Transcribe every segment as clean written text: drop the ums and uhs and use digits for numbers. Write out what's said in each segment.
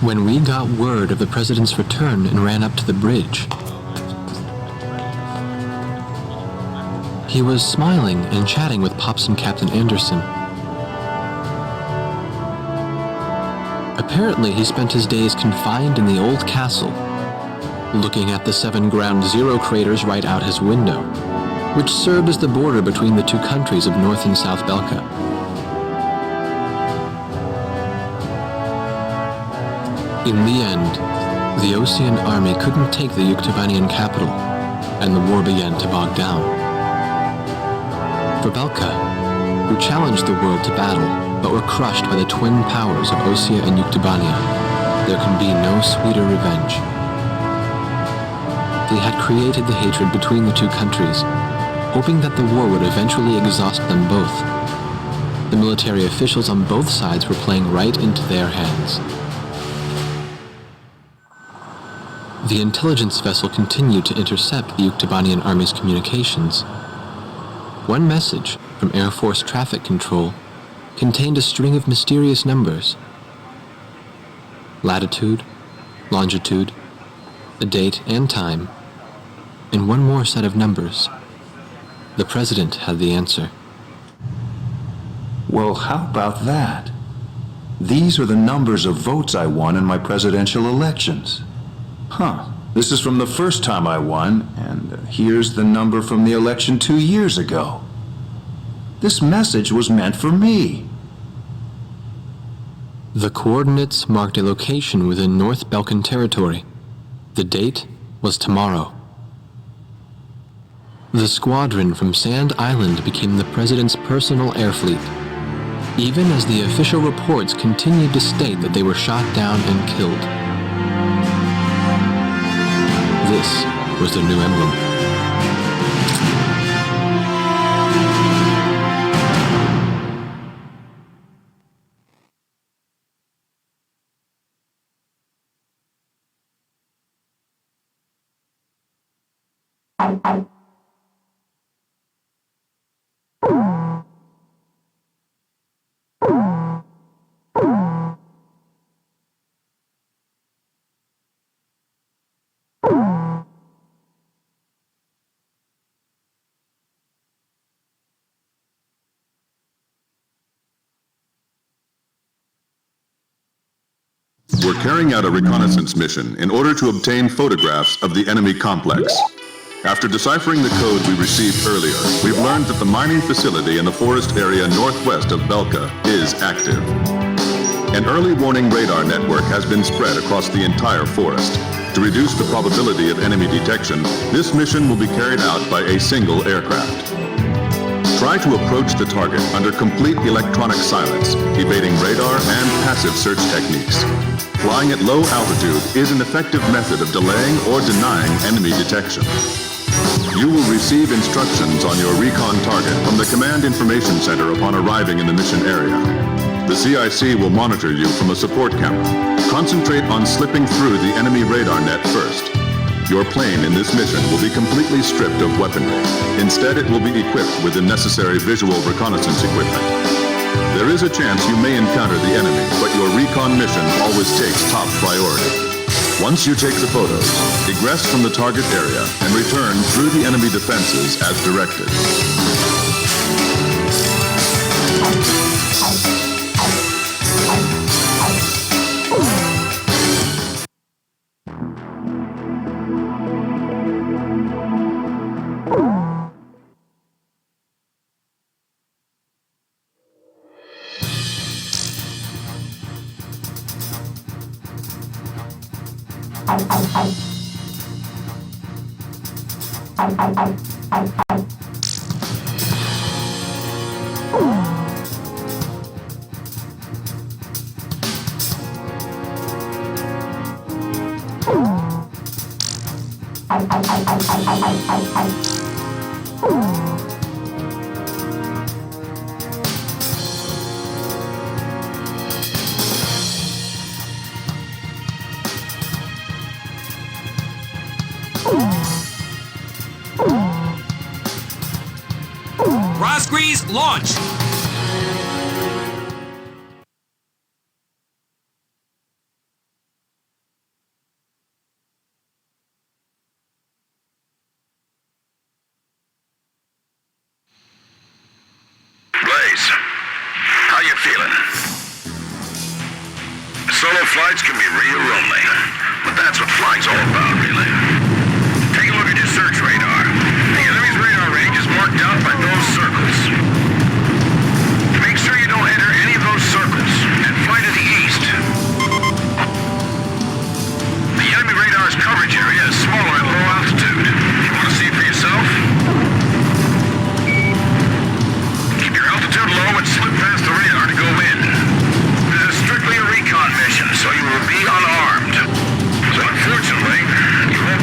when we got word of the president's return and ran up to the bridge. He was smiling and chatting with Pops and Captain Anderson. Apparently, he spent his days confined in the old castle, looking at the 7 Ground Zero craters right out his window, which served as the border between the two countries of North and South Belka. In the end, the Osean army couldn't take the Yuktubanian capital, and the war began to bog down. For Belka, who challenged the world to battle, but were crushed by the twin powers of Osea and Yuktubania, there can be no sweeter revenge. They had created the hatred between the two countries, hoping that the war would eventually exhaust them both. The military officials on both sides were playing right into their hands. The intelligence vessel continued to intercept the Yuktubanian army's communications. One message from Air Force Traffic Control contained a string of mysterious numbers. Latitude, longitude, a date and time, and one more set of numbers. The president had the answer. Well, how about that? These are the numbers of votes I won in my presidential elections. This is from the first time I won, and here's the number from the election 2 years ago. This message was meant for me. The coordinates marked a location within North Balkan territory. The date was tomorrow. The squadron from Sand Island became the president's personal air fleet, even as the official reports continued to state that they were shot down and killed. This was their new emblem. We're carrying out a reconnaissance mission in order to obtain photographs of the enemy complex. After deciphering the code we received earlier, we've learned that the mining facility in the forest area northwest of Belka is active. An early warning radar network has been spread across the entire forest. To reduce the probability of enemy detection, this mission will be carried out by a single aircraft. Try to approach the target under complete electronic silence, evading radar and passive search techniques. Flying at low altitude is an effective method of delaying or denying enemy detection. You will receive instructions on your recon target from the Command Information Center upon arriving in the mission area. The CIC will monitor you from a support camera. Concentrate on slipping through the enemy radar net first. Your plane in this mission will be completely stripped of weaponry. Instead, it will be equipped with the necessary visual reconnaissance equipment. There is a chance you may encounter the enemy, but your recon mission always takes top priority. Once you take the photos, egress from the target area and return through the enemy defenses as directed. Rosgrease, launch! flights can be real lonely. But that's what flying's all about, really. Take a look at your search radar. The enemy's radar range is marked out by those circles. Make sure you don't enter any of those circles, and fly to the east. The enemy radar's coverage area is smaller at low altitude. You want to see it for yourself? Keep your altitude low and slip past the radar to go in. This is strictly a recon mission, so you will be unarmed. So unfortunately, you won't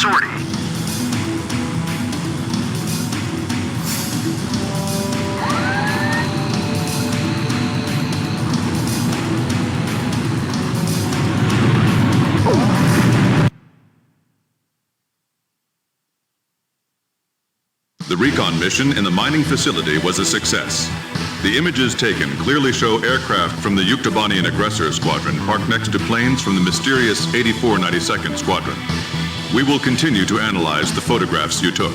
sortie. The recon mission in the mining facility was a success. The images taken clearly show aircraft from the Yuktobanian Aggressor Squadron parked next to planes from the mysterious 8492nd Squadron. We will continue to analyze the photographs you took.